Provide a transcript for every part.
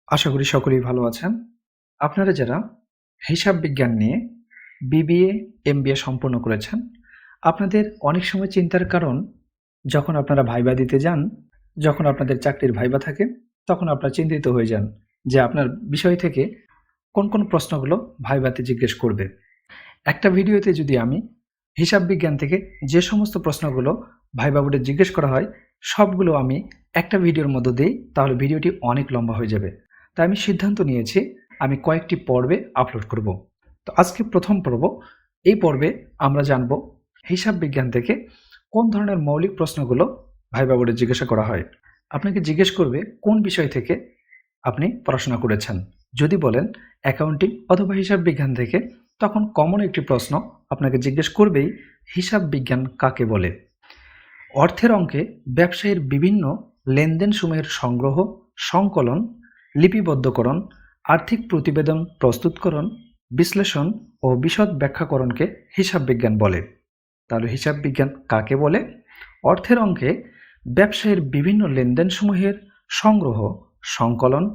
আশা করি সকলেই ভালো আছেন। আপনারা যারা হিসাব বিজ্ঞান নিয়ে বিবিএ, এমবিএ সম্পন্ন করেছেন, আপনাদের অনেক সময় চিন্তার কারণ যখন আপনারা ভাইবা দিতে যান, যখন আপনাদের চাকরির ভাইবা থাকে, তখন আপনারা চিন্তিত হয়ে যান যে আপনার বিষয় থেকে কোন প্রশ্নগুলো ভাইবাতে জিজ্ঞেস করবে। একটা ভিডিওতে যদি আমি হিসাব বিজ্ঞান থেকে যে সমস্ত প্রশ্নগুলো ভাইবা বোর্ডে জিজ্ঞেস করা হয় সবগুলো আমি একটা ভিডিওর মধ্যে দিই, তাহলে ভিডিওটি অনেক লম্বা হয়ে যাবে। তাই আমি সিদ্ধান্ত নিয়েছি আমি কয়েকটি পর্বে আপলোড করব। তো আজকে প্রথম পর্ব। এই পর্বে আমরা জানব হিসাব বিজ্ঞান থেকে কোন ধরনের মৌলিক প্রশ্নগুলো ভাইবা বোর্ডে জিজ্ঞাসা করা হয়। আপনাকে জিজ্ঞেস করবে কোন বিষয় থেকে আপনি পড়াশোনা করেছেন। যদি বলেন অ্যাকাউন্টিং অথবা হিসাব বিজ্ঞান থেকে, তখন কমন একটি প্রশ্ন আপনাকে জিজ্ঞেস করবেই, হিসাব বিজ্ঞান কাকে বলে। অর্থের অঙ্কে ব্যবসায়ীর বিভিন্ন লেনদেন সমূহের সংগ্রহ, সংকলন, লিপিবদ্ধকরণ, আর্থিক প্রতিবেদন প্রস্তুতকরণ, বিশ্লেষণ ও বিশদ ব্যাখ্যাকরণকে হিসাব বিজ্ঞান বলে। তাহলে হিসাব বিজ্ঞান কাকে বলে? অর্থের অঙ্কে ব্যবসায়ীর বিভিন্ন লেনদেন সমূহের সংগ্রহ, সংকলন,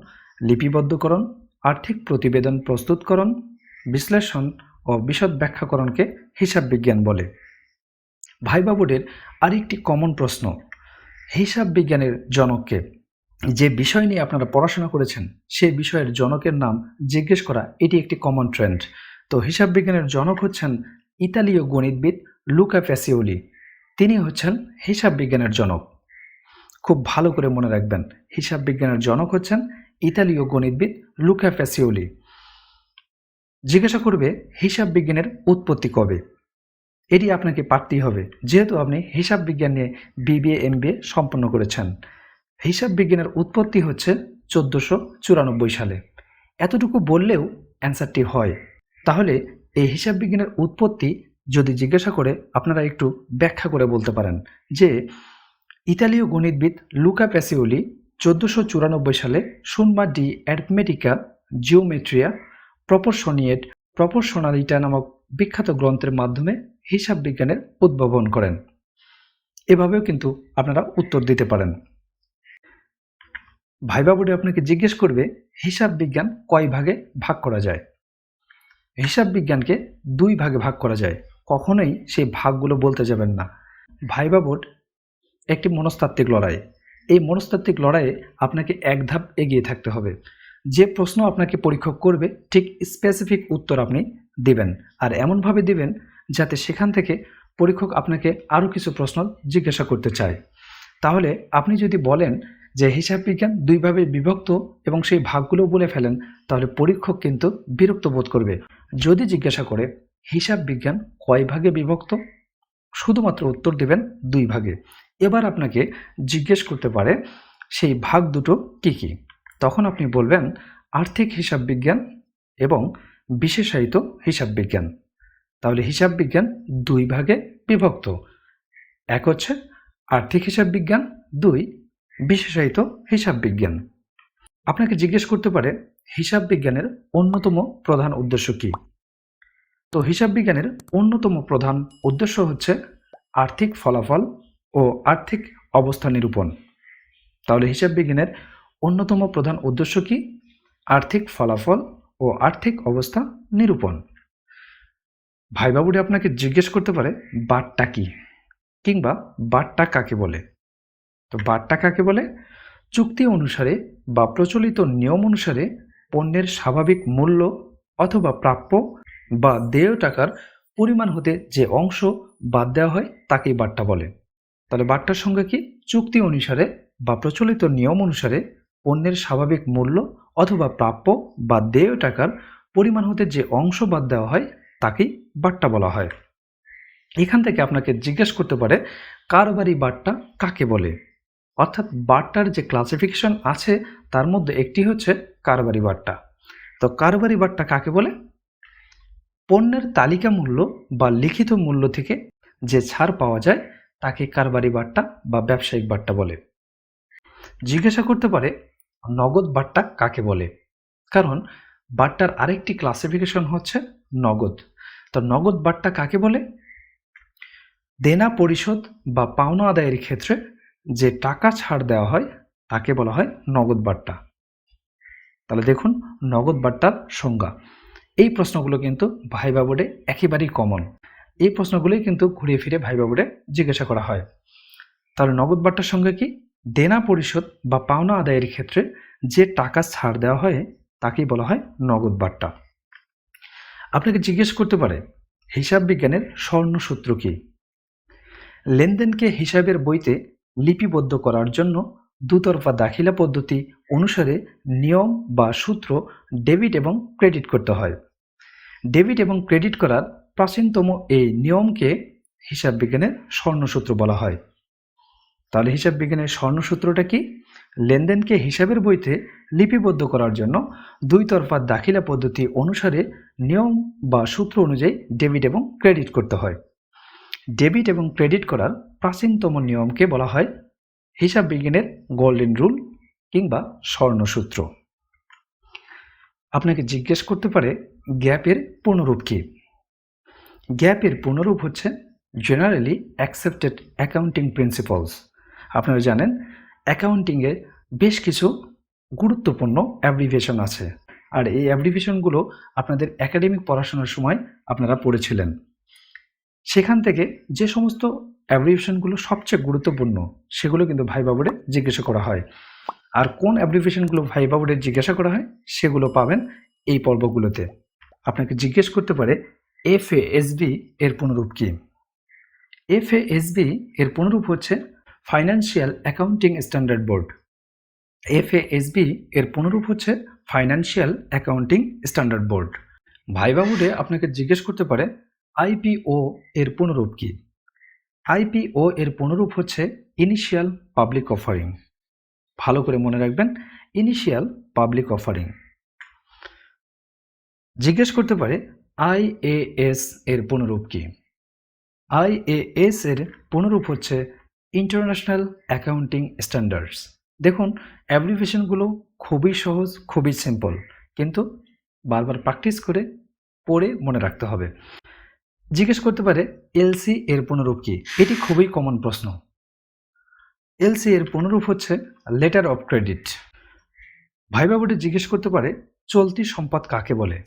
লিপিবদ্ধকরণ, আর্থিক প্রতিবেদন প্রস্তুতকরণ, বিশ্লেষণ ও বিশদ ব্যাখ্যাকরণকে হিসাব বিজ্ঞান বলে। ভাইবা বোর্ডের আরেকটি কমন প্রশ্ন, হিসাব বিজ্ঞানের জনককে। যে বিষয় নিয়ে আপনারা পড়াশোনা করেছেন সেই বিষয়ের জনকের নাম জিজ্ঞেস করা, এটি একটি কমন ট্রেন্ড। তো হিসাব বিজ্ঞানের জনক হচ্ছেন ইতালীয় গণিতবিদ লুকা প্যাসিওলি। তিনি হচ্ছেন হিসাব বিজ্ঞানের জনক। খুব ভালো করে মনে রাখবেন, হিসাব বিজ্ঞানের জনক হচ্ছেন ইতালীয় গণিতবিদ লুকা প্যাসিওলি। জিজ্ঞাসা করবে হিসাব বিজ্ঞানের উৎপত্তি কবে। এটি আপনাকে পারতেই হবে, যেহেতু আপনি হিসাব বিজ্ঞান নিয়ে বিবিএ, এমবিএ সম্পন্ন করেছেন। হিসাব বিজ্ঞানের উৎপত্তি হচ্ছে 1494 সালে। এতটুকু বললেও অ্যান্সারটি হয়। তাহলে এই হিসাব বিজ্ঞানের উৎপত্তি যদি জিজ্ঞাসা করে, আপনারা একটু ব্যাখ্যা করে বলতে পারেন যে ইতালীয় গণিতবিদ লুকা প্যাসিওলি 1494 সালে সুম্মা ডি অ্যারিথমেটিকা জিওমেট্রিয়া প্রপোর্শনালিটা নামক বিখ্যাত গ্রন্থের মাধ্যমে হিসাব বিজ্ঞানের উদ্ভাবন করেন। এভাবেও কিন্তু আপনারা উত্তর দিতে পারেন। ভাইবা বোর্ডে আপনাকে জিজ্ঞেস করবে হিসাব বিজ্ঞান কয় ভাগে ভাগ করা যায়। হিসাব বিজ্ঞানকে 2 ভাগে ভাগ করা যায়। কখনোই সেই ভাগগুলো বলতে যাবেন না। ভাইবা বোর্ড একটি মনস্তাত্ত্বিক লড়াই। এই মনস্তাত্ত্বিক লড়াইয়ে আপনাকে এক ধাপ এগিয়ে থাকতে হবে। যে প্রশ্ন আপনাকে পরীক্ষক করবে ঠিক স্পেসিফিক উত্তর আপনি দিবেন, আর এমনভাবে দিবেন যাতে সেখান থেকে পরীক্ষক আপনাকে আরও কিছু প্রশ্ন জিজ্ঞাসা করতে চায়। তাহলে আপনি যদি বলেন যে হিসাব বিজ্ঞান 2 ভাগে বিভক্ত এবং সেই ভাগগুলো বলে ফেলেন, তাহলে পরীক্ষক কিন্তু বিরক্ত বোধ করবে। যদি জিজ্ঞাসা করে হিসাব বিজ্ঞান কয় ভাগে বিভক্ত, শুধুমাত্র উত্তর দেবেন 2 ভাগে। এবার আপনাকে জিজ্ঞেস করতে পারে সেই ভাগ দুটো কি কি। তখন আপনি বলবেন আর্থিক হিসাব বিজ্ঞান এবং বিশেষায়িত হিসাব বিজ্ঞান। তাহলে হিসাব বিজ্ঞান 2 ভাগে বিভক্ত। এক হচ্ছে আর্থিক হিসাব বিজ্ঞান, 2 বিশেষায়িত হিসাব বিজ্ঞান। আপনাকে জিজ্ঞেস করতে পারে হিসাব বিজ্ঞানের অন্যতম প্রধান উদ্দেশ্য কি। তো হিসাব বিজ্ঞানের অন্যতম প্রধান উদ্দেশ্য হচ্ছে আর্থিক ফলাফল ও আর্থিক অবস্থা নিরূপণ। তাহলে হিসাব বিজ্ঞানের অন্যতম প্রধান উদ্দেশ্য কি? আর্থিক ফলাফল ও আর্থিক অবস্থা নিরূপণ। ভাইবা বোর্ডে আপনাকে জিজ্ঞেস করতে পারে বারটা কি, কিংবা বারটা কাকে বলে। তো বারটা কাকে বলে? চুক্তি অনুসারে বা প্রচলিত নিয়ম অনুসারে পণ্যের স্বাভাবিক মূল্য অথবা প্রাপ্য বা দেয় টাকার পরিমাণ হতে যে অংশ বাদ দেওয়া হয় তাকেই বাট্টা বলে। তাহলে বাট্টার সংজ্ঞা কি? চুক্তি অনুসারে বা প্রচলিত নিয়ম অনুসারে পণ্যের স্বাভাবিক মূল্য অথবা প্রাপ্য বা দেয় টাকার পরিমাণ হতে যে অংশ বাদ দেওয়া হয় তাকেই বাট্টা বলা হয়। এখান থেকে আপনাকে জিজ্ঞেস করতে পারে কারবারি বাট্টা কাকে বলে। অর্থাৎ বাট্টার যে ক্লাসিফিকেশন আছে তার মধ্যে একটি হচ্ছে কারবারি বাট্টা। তো কারবারি বাট্টা কাকে বলে? পণ্যের তালিকা মূল্য বা লিখিত মূল্য থেকে যে ছাড় পাওয়া যায় তাকে কারবারি বাট্টা বা ব্যবসায়িক বাট্টা বলে। জিজ্ঞাসা করতে পারে নগদ বাট্টা কাকে বলে, কারণ বাট্টার আরেকটি ক্লাসিফিকেশন হচ্ছে নগদ। তো নগদ বাট্টা কাকে বলে? দেনা পরিশোধ বা পাওনা আদায়ের ক্ষেত্রে যে টাকা ছাড় দেওয়া হয় তাকে বলা হয় নগদ বাট্টা। তাহলে দেখুন নগদ বাট্টার সংজ্ঞা। এই প্রশ্নগুলো কিন্তু ভাইভা বোর্ডে একেবারেই কমন। এই প্রশ্নগুলোই কিন্তু ঘুরিয়ে ফিরে ভাইভা বোর্ডে জিজ্ঞাসা করা হয়। তাহলে নগদ বাট্টার সংজ্ঞা কি? দেনা পরিশোধ বা পাওনা আদায়ের ক্ষেত্রে যে টাকা ছাড় দেওয়া হয় তাকেই বলা হয় নগদ বাট্টা। আপনাকে জিজ্ঞেস করতে পারে হিসাব বিজ্ঞানের স্বর্ণসূত্র কি? লেনদেনকে হিসাবের বইতে লিপিবদ্ধ করার জন্য দুতরফা দাখিলা পদ্ধতি অনুসারে নিয়ম বা সূত্র ডেবিট এবং ক্রেডিট করতে হয়। ডেবিট এবং ক্রেডিট করার প্রাচীনতম এই নিয়মকে হিসাব বিজ্ঞানের স্বর্ণসূত্র বলা হয়। তাহলে হিসাব বিজ্ঞানের স্বর্ণসূত্রটা কি? লেনদেনকে হিসাবের বইতে লিপিবদ্ধ করার জন্য দুই তরফা দাখিলা পদ্ধতি অনুসারে নিয়ম বা সূত্র অনুযায়ী ডেবিট এবং ক্রেডিট করতে হয়। ডেবিট এবং ক্রেডিট করার প্রাচীনতম নিয়মকে বলা হয় হিসাব বিজ্ঞানের গোল্ডেন রুল কিংবা স্বর্ণসূত্র। আপনাকে জিজ্ঞেস করতে পারে গ্যাপের পূর্ণরূপ কি? গ্যাপের পূর্ণরূপ হচ্ছে জেনারেলি অ্যাকসেপ্টেড অ্যাকাউন্টিং প্রিন্সিপালস। আপনারা জানেন অ্যাকাউন্টিংয়ে বেশ কিছু গুরুত্বপূর্ণ অ্যাব্রিভিয়েশন আছে, আর এই অ্যাব্রিভিয়েশনগুলো আপনাদের একাডেমিক পড়াশোনার সময় আপনারা পড়েছিলেন। সেখান থেকে যে সমস্ত অ্যাব্রিভিয়েশনগুলো সবচেয়ে গুরুত্বপূর্ণ সেগুলো কিন্তু ভাইভা বোর্ডে জিজ্ঞাসা করা হয়। আর কোন অ্যাব্রিভিয়েশনগুলো ভাইভা বোর্ডে জিজ্ঞাসা করা হয় সেগুলো পাবেন এই পর্বগুলোতে। আপনাকে জিজ্ঞেস করতে পারে এফএএসবি এর পুনরূপ কি? এফএএসবি এর পুনরূপ হচ্ছে ফাইন্যান্সিয়াল অ্যাকাউন্টিং স্ট্যান্ডার্ড বোর্ড। এফএএসবি এর পুনরূপ হচ্ছে financial accounting standard board. Viva বোর্ডে আপনাকে জিজ্ঞেস করতে পারে আইপিও এর পুনরূপ কি? আইপিও এর পুনরূপ হচ্ছে ইনিশিয়াল পাবলিক অফারিং। ভালো করে মনে রাখবেন, ইনিশিয়াল পাবলিক অফারিং। জিজ্ঞেস করতে পারে আইএএস এর পুনরূপ কি? আইএএস এর পুনরূপ হচ্ছে ইন্টারন্যাশনাল অ্যাকাউন্টিং স্ট্যান্ডার্ডস। দেখুন অ্যাব্রিভিয়েশনগুলো খুবই সহজ, খুবই সিম্পল, কিন্তু বারবার প্র্যাকটিস করে পড়ে মনে রাখতে হবে। জিজ্ঞেস করতে পারে এলসি এর পুনরূপ কি? এটি খুবই কমন প্রশ্ন। এলসি এর পুনরূপ হচ্ছে লেটার অফ ক্রেডিট। ভাইভা বোর্ডে জিজ্ঞেস করতে পারে চলতি সম্পদ কাকে বলে?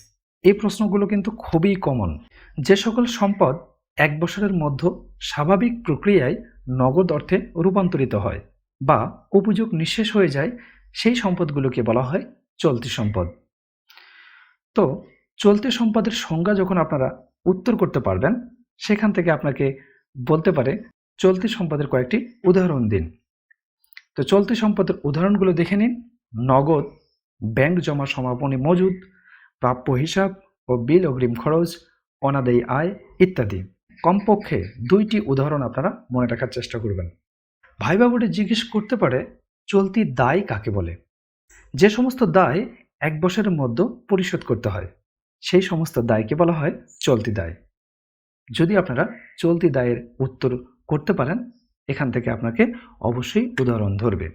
এই প্রশ্নগুলো কিন্তু খুবই কমন। যে সকল সম্পদ এক বছরের মধ্যে স্বাভাবিক প্রক্রিয়ায় নগদ অর্থে রূপান্তরিত হয় বা উপযোগ নিঃশেষ হয়ে যায় সেই সম্পদগুলোকে বলা হয় চলতি সম্পদ। তো চলতি সম্পদের সংজ্ঞা যখন আপনারা উত্তর করতে পারবেন, সেখান থেকে আপনাকে বলতে পারে চলতি সম্পদের কয়েকটি উদাহরণ দিন। তো চলতি সম্পদের উদাহরণগুলো দেখে নিন। নগদ, ব্যাংক জমা সমাপনী মজুদ, প্রাপ্য হিসাব ও বিল অগ্রিম খরচ, অনাদায়ী আয় ইত্যাদি। কমপক্ষে 2টি উদাহরণ আপনারা মনে রাখার চেষ্টা করবেন। ভাইভা বোর্ডে জিজ্ঞেস করতে পারে চলতি দায় কাকে বলে? যে সমস্ত দায় এক বছরের মধ্যে পরিশোধ করতে হয় সেই সমস্ত দায়কে বলা হয় চলতি দায়। যদি আপনারা চলতি দায়ের উত্তর করতে পারেন, এখান থেকে আপনাকে অবশ্যই উদাহরণ ধরবে।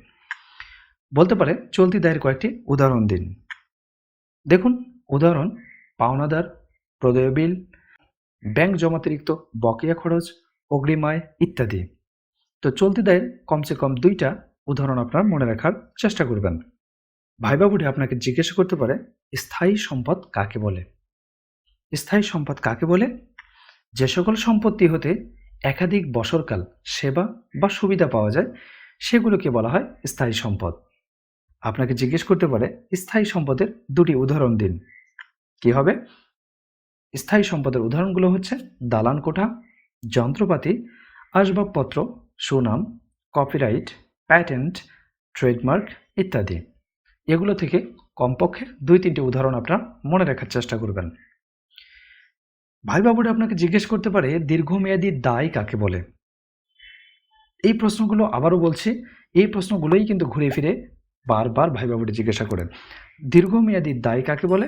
বলতে পারে চলতি দায়ের কয়েকটি উদাহরণ দিন। দেখুন উদাহরণ পাওনাদার, প্রদেয় বিল, ব্যাংক জমাতিরিক্ত বকেয়া খরচ, অগ্রিম আয় ইত্যাদি। তো চলতি দায়ের কমসে কম 2টা উদাহরণ আপনারা মনে রাখার চেষ্টা করবেন। ভাইভা বোর্ডে আপনাকে জিজ্ঞাসা করতে পারে স্থায়ী সম্পদ কাকে বলে? স্থায়ী সম্পদ কাকে বলে? যে সকল সম্পত্তি হতে একাধিক বছরকাল সেবা বা সুবিধা পাওয়া যায় সেগুলোকে বলা হয় স্থায়ী সম্পদ। আপনাকে জিজ্ঞেস করতে পারে স্থায়ী সম্পদের 2টি উদাহরণ দিন। কি হবে? স্থায়ী সম্পদের উদাহরণগুলো হচ্ছে দালান কোঠা, যন্ত্রপাতি, আসবাবপত্র, সুনাম, কপিরাইট, প্যাটেন্ট, ট্রেডমার্ক ইত্যাদি। এগুলো থেকে কমপক্ষে 2-3টি উদাহরণ আপনারা মনে রাখার চেষ্টা করবেন। ভাইভা বোর্ডে আপনাকে জিজ্ঞেস করতে পারে দীর্ঘমেয়াদী দায় কাকে বলে? এই প্রশ্নগুলো আবারও বলছি, এই প্রশ্নগুলোই কিন্তু ঘুরে ফিরে বারবার ভাইভা বোর্ডে জিজ্ঞাসা করেন। দীর্ঘমেয়াদী দায় কাকে বলে?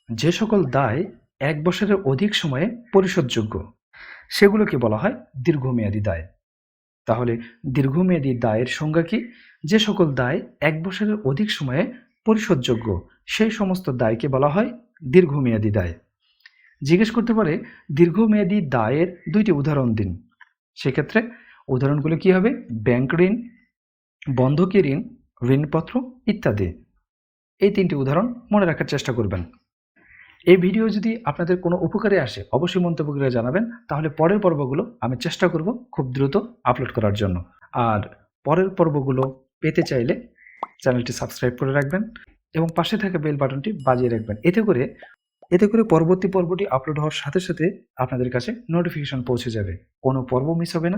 যে সকল দায় 1 বছরের অধিক সময়ে পরিশোধযোগ্য সেগুলোকে বলা হয় দীর্ঘমেয়াদী দায়। তাহলে দীর্ঘমেয়াদী দায়ের সংজ্ঞা কি? যে সকল দায় 1 বছরের অধিক সময়ে পরিশোধযোগ্য সেই সমস্ত দায়কে বলা হয় দীর্ঘমেয়াদী দায়। জিজ্ঞেস করতে পারে দীর্ঘমেয়াদী দায়ের 2টি উদাহরণ দিন। সেক্ষেত্রে উদাহরণগুলো কি হবে? ব্যাংক ঋণ, বন্ধকি ঋণ, ঋণপত্র ইত্যাদি। এই 3টি উদাহরণ মনে রাখার চেষ্টা করবেন। এই ভিডিও যদি আপনাদের কোনো উপকারে আসে অবশ্যই মন্তব্য করে জানাবেন, তাহলে পরের পর্বগুলো আমি চেষ্টা করব খুব দ্রুত আপলোড করার জন্য। আর পরের পর্বগুলো পেতে চাইলে চ্যানেলটি সাবস্ক্রাইব করে রাখবেন এবং পাশে থাকা বেল বাটনটি বাজিয়ে রাখবেন। এতে করে পরবর্তী পর্বটি আপলোড হওয়ার সাথে সাথে আপনাদের কাছে নোটিফিকেশন পৌঁছে যাবে, কোনো পর্ব মিস হবে না।